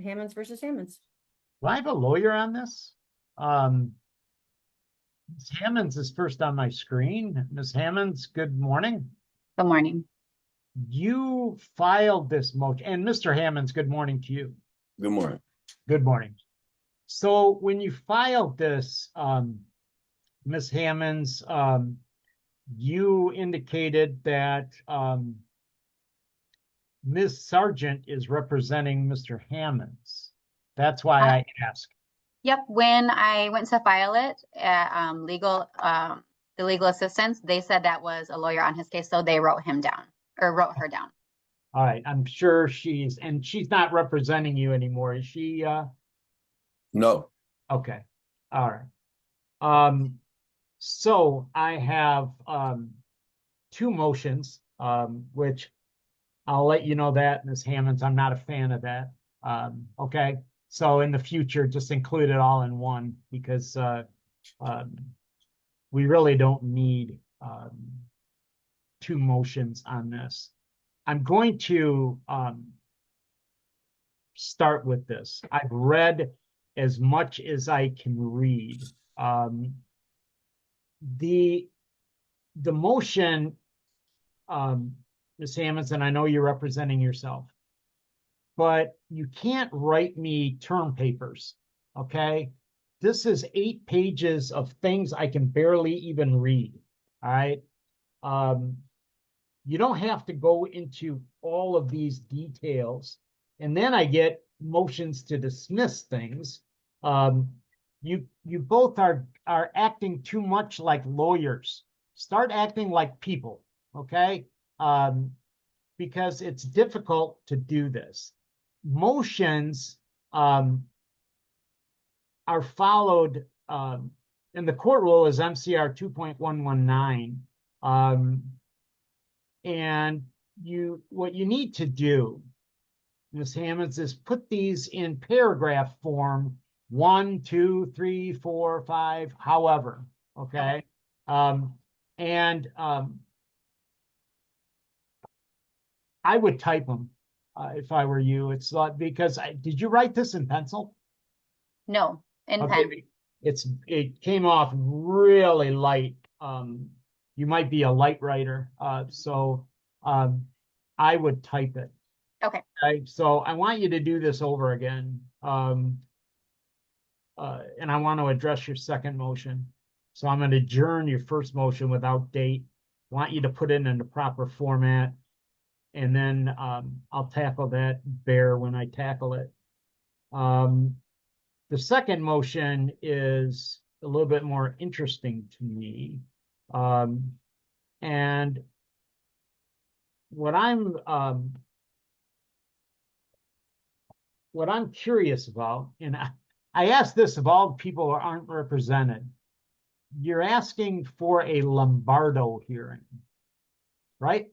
Hammons versus Hammons. Do I have a lawyer on this? Ms. Hammons is first on my screen. Ms. Hammons, good morning. Good morning. You filed this motion, and Mr. Hammons, good morning to you. Good morning. Good morning. So when you filed this, Ms. Hammons, you indicated that Ms. Sargent is representing Mr. Hammons. That's why I asked. Yep, when I went to file it at the legal assistants, they said that was a lawyer on his case, so they wrote him down or wrote her down. All right, I'm sure she's not representing you anymore, is she? No. Okay, all right. So I have two motions, which I'll let you know that, Ms. Hammons, I'm not a fan of that. Okay, so in the future, just include it all in one because we really don't need two motions on this. I'm going to start with this. I've read as much as I can read. The motion, Ms. Hammons, and I know you're representing yourself, but you can't write me term papers, okay? This is 8 pages of things I can barely even read, all right? You don't have to go into all of these details. And then I get motions to dismiss things. You both are acting too much like lawyers. Start acting like people, okay? Because it's difficult to do this. Motions are followed, and the court rule is MCR 2.119. And what you need to do, Ms. Hammons, is put these in paragraph form, 1, 2, 3, 4, 5, however, okay? I would type them if I were you. It's like, because did you write this in pencil? No, in pen. It came off really light. You might be a light writer, so I would type it. Okay. So I want you to do this over again, and I want to address your second motion. So I'm going to adjourn your first motion without date. Want you to put it in the proper format, and then I'll tackle that bear when I tackle it. The second motion is a little bit more interesting to me. And what I'm curious about, and I ask this of all the people who aren't represented, you're asking for a Lombardo hearing, right?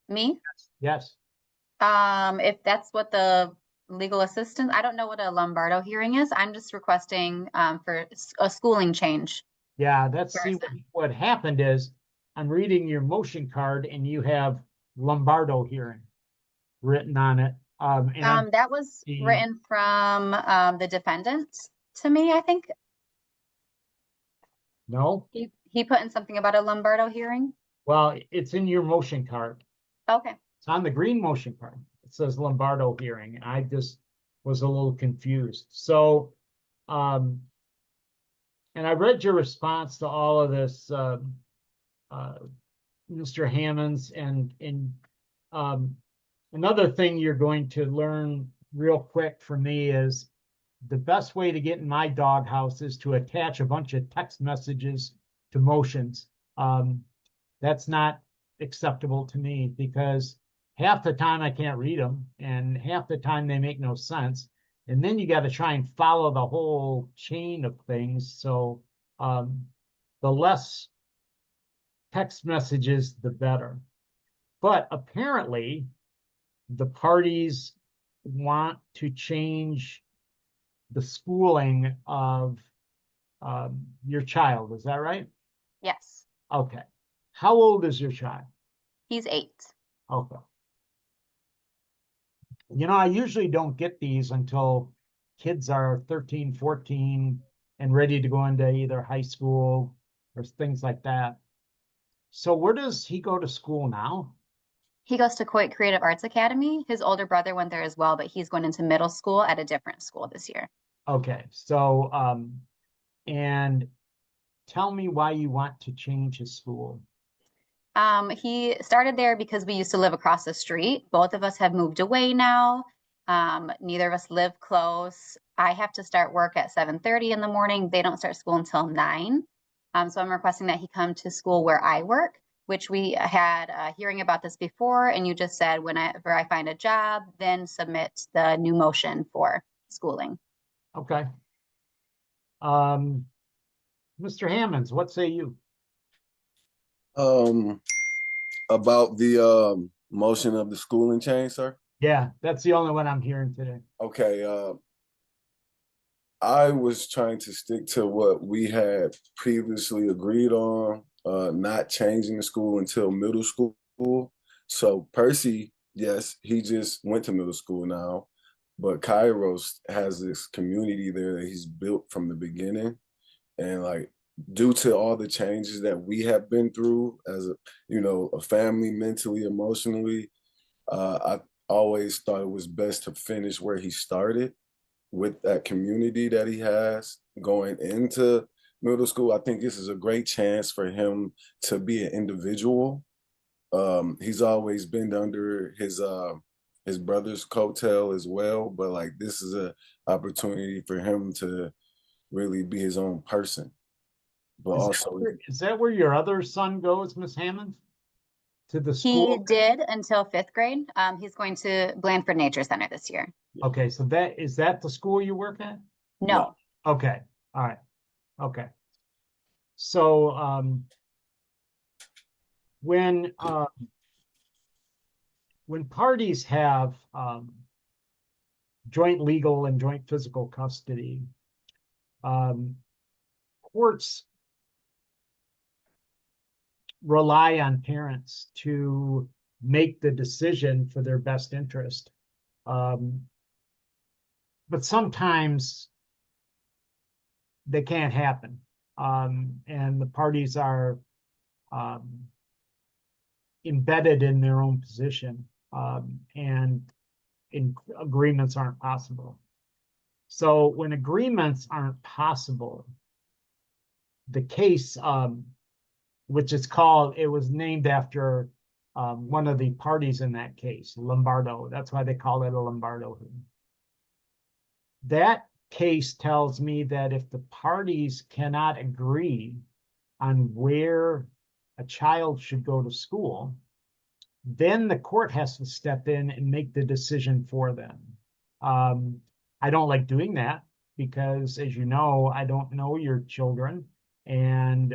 Me? Yes. If that's what the legal assistant, I don't know what a Lombardo hearing is. I'm just requesting for a schooling change. Yeah, that's what happened is I'm reading your motion card and you have Lombardo hearing written on it. That was written from the defendant to me, I think. No? He put in something about a Lombardo hearing? Well, it's in your motion card. Okay. It's on the green motion card. It says Lombardo hearing. I just was a little confused. So, and I read your response to all of this, Mr. Hammons, and another thing you're going to learn real quick from me is the best way to get in my doghouse is to attach a bunch of text messages to motions. That's not acceptable to me because half the time I can't read them and half the time they make no sense. And then you got to try and follow the whole chain of things. So the less text messages, the better. But apparently the parties want to change the schooling of your child. Is that right? Yes. Okay. How old is your child? He's 8. Okay. I usually don't get these until kids are 13, 14 and ready to go into either high school or things like that. So where does he go to school now? He goes to Coit Creative Arts Academy. His older brother went there as well, but he's going into middle school at a different school this year. Okay. So, and tell me why you want to change his school. He started there because we used to live across the street. Both of us have moved away now. Neither of us live close. I have to start work at 7:30 in the morning. They don't start school until 9. So I'm requesting that he come to school where I work, which we had a hearing about this before, and you just said whenever I find a job, then submit the new motion for schooling. Okay. Mr. Hammons, what say you? Um, about the motion of the schooling change, sir. Yeah, that's the only one I'm hearing today. Okay. I was trying to stick to what we had previously agreed on, not changing the school until middle school. So Percy, yes, he just went to middle school now, but Kairos has this community there that he's built from the beginning. And like due to all the changes that we have been through as a family, mentally, emotionally, I always thought it was best to finish where he started with that community that he has going into middle school. I think this is a great chance for him to be an individual. He's always been under his brother's coattail as well, but like this is a opportunity for him to really be his own person. But also, Is that where your other son goes, Miss Hammond? To the He school? did until 5th grade. He's going to Blandford Nature Center this year. Okay, so is that the school you work at? No. Okay, all right, okay. So when parties have joint legal and joint physical custody, courts rely on parents to make the decision for their best interest. But sometimes they can't happen. And the parties are embedded in their own position, and agreements aren't possible. So when agreements aren't possible, the case, which is called, it was named after one of the parties in that case, Lombardo. That's why they call it a Lombardo hearing. That case tells me that if the parties cannot agree on where a child should go to school, then the court has to step in and make the decision for them. I don't like doing that because, as you know, I don't know your children, and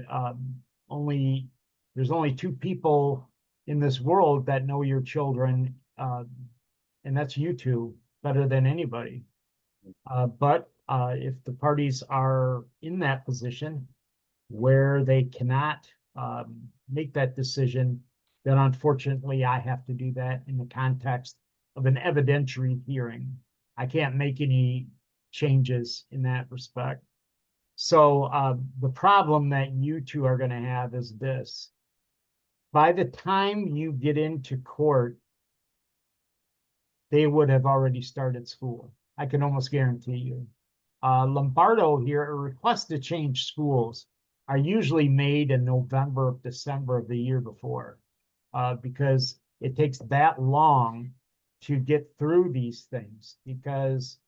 there's only 2 people in this world that know your children, and that's you 2 better than anybody. But if the parties are in that position where they cannot make that decision, then unfortunately I have to do that in the context of an evidentiary hearing. I can't make any changes in that respect. So the problem that you 2 are going to have is this. By the time you get into court, they would have already started school. I can almost guarantee you. Lombardo here, a request to change schools are usually made in November, December of the year before, because it takes that long to get through these things, because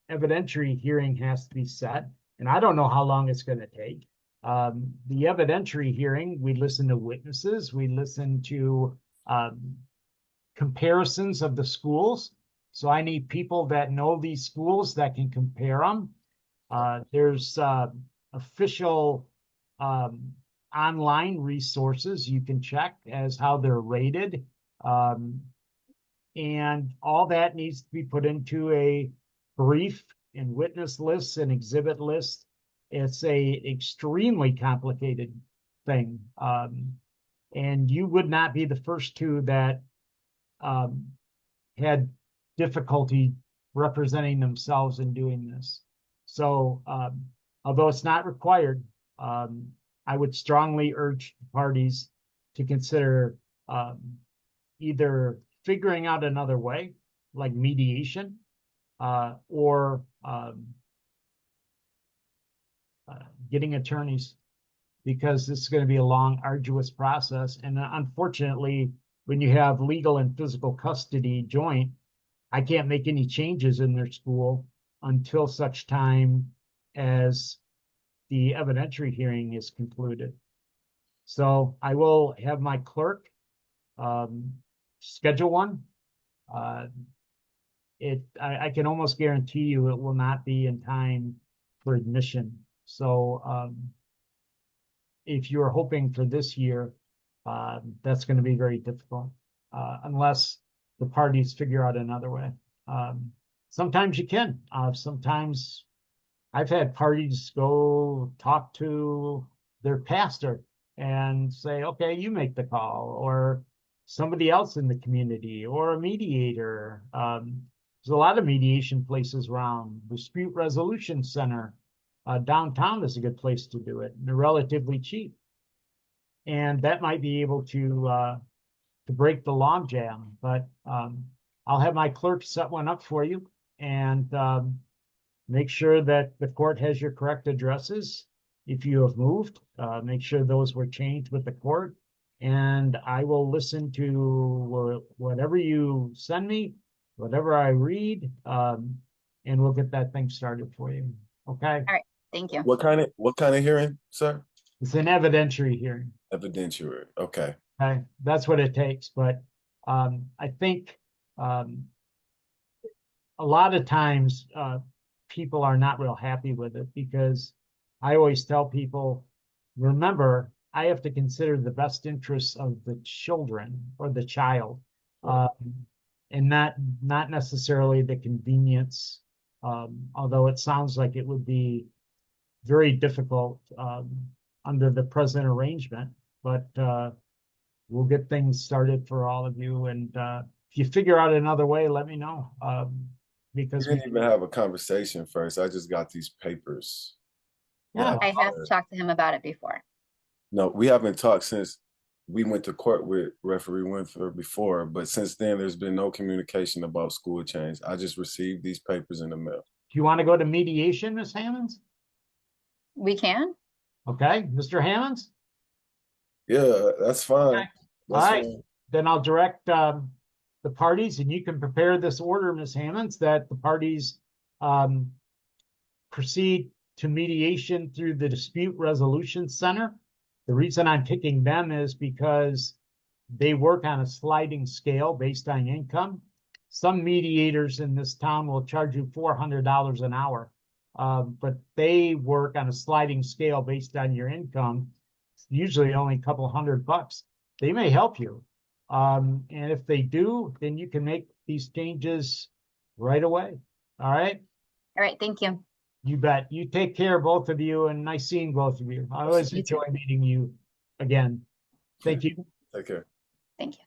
evidentiary hearing has to be set, and I don't know how long it's going to take. The evidentiary hearing, we listen to witnesses, we listen to comparisons of the schools. So I need people that know these schools that can compare them. There's official online resources you can check as how they're rated. And all that needs to be put into a brief and witness lists and exhibit list. It's a extremely complicated thing. And you would not be the first 2 that had difficulty representing themselves in doing this. So, although it's not required, I would strongly urge parties to consider either figuring out another way, like mediation, or getting attorneys, because this is going to be a long, arduous process. And unfortunately, when you have legal and physical custody joint, I can't make any changes in their school until such time as the evidentiary hearing is concluded. So I will have my clerk schedule one. I can almost guarantee you it will not be in time for admission. So if you're hoping for this year, that's going to be very difficult unless the parties figure out another way. Sometimes you can. Sometimes I've had parties go talk to their pastor and say, okay, you make the call, or somebody else in the community, or a mediator. There's a lot of mediation places around. Dispute Resolution Center downtown is a good place to do it. They're relatively cheap. And that might be able to break the logjam. But I'll have my clerk set one up for you, and make sure that the court has your correct addresses. If you have moved, make sure those were changed with the court. And I will listen to whatever you send me, whatever I read, and we'll get that thing started for you. Okay? All right. Thank you. What kind of hearing, sir? It's an evidentiary hearing. Evidentiary. Okay. Okay, that's what it takes. But I think a lot of times people are not real happy with it, because I always tell people, remember, I have to consider the best interests of the children or the child, and not necessarily the convenience. Although it sounds like it would be very difficult under the present arrangement, but we'll get things started for all of you. And if you figure out another way, let me know. Because we didn't even have a conversation first. I just got these papers. Yeah, I have talked to him about it before. No, we haven't talked since we went to court with referee Winford before, but since then there's been no communication about school change. I just received these papers in the mail. Do you want to go to mediation, Ms. Hammons? We can. Okay, Mr. Hammons? Yeah, that's fine. Okay. All right, then I'll direct the parties, and you can prepare this order, Ms. Hammons, that the parties proceed to mediation through the Dispute Resolution Center. The reason I'm picking them is because they work on a sliding scale based on income. Some mediators in this town will charge you $400 an hour, but they work on a sliding scale based on your income. It's usually only a couple $100. They may help you. And if they do, then you can make these changes right away. All right? All right. Thank you. You bet. You take care, both of you, and nice seeing both of you. I always enjoy meeting you again. Thank you. Take care. Thank you.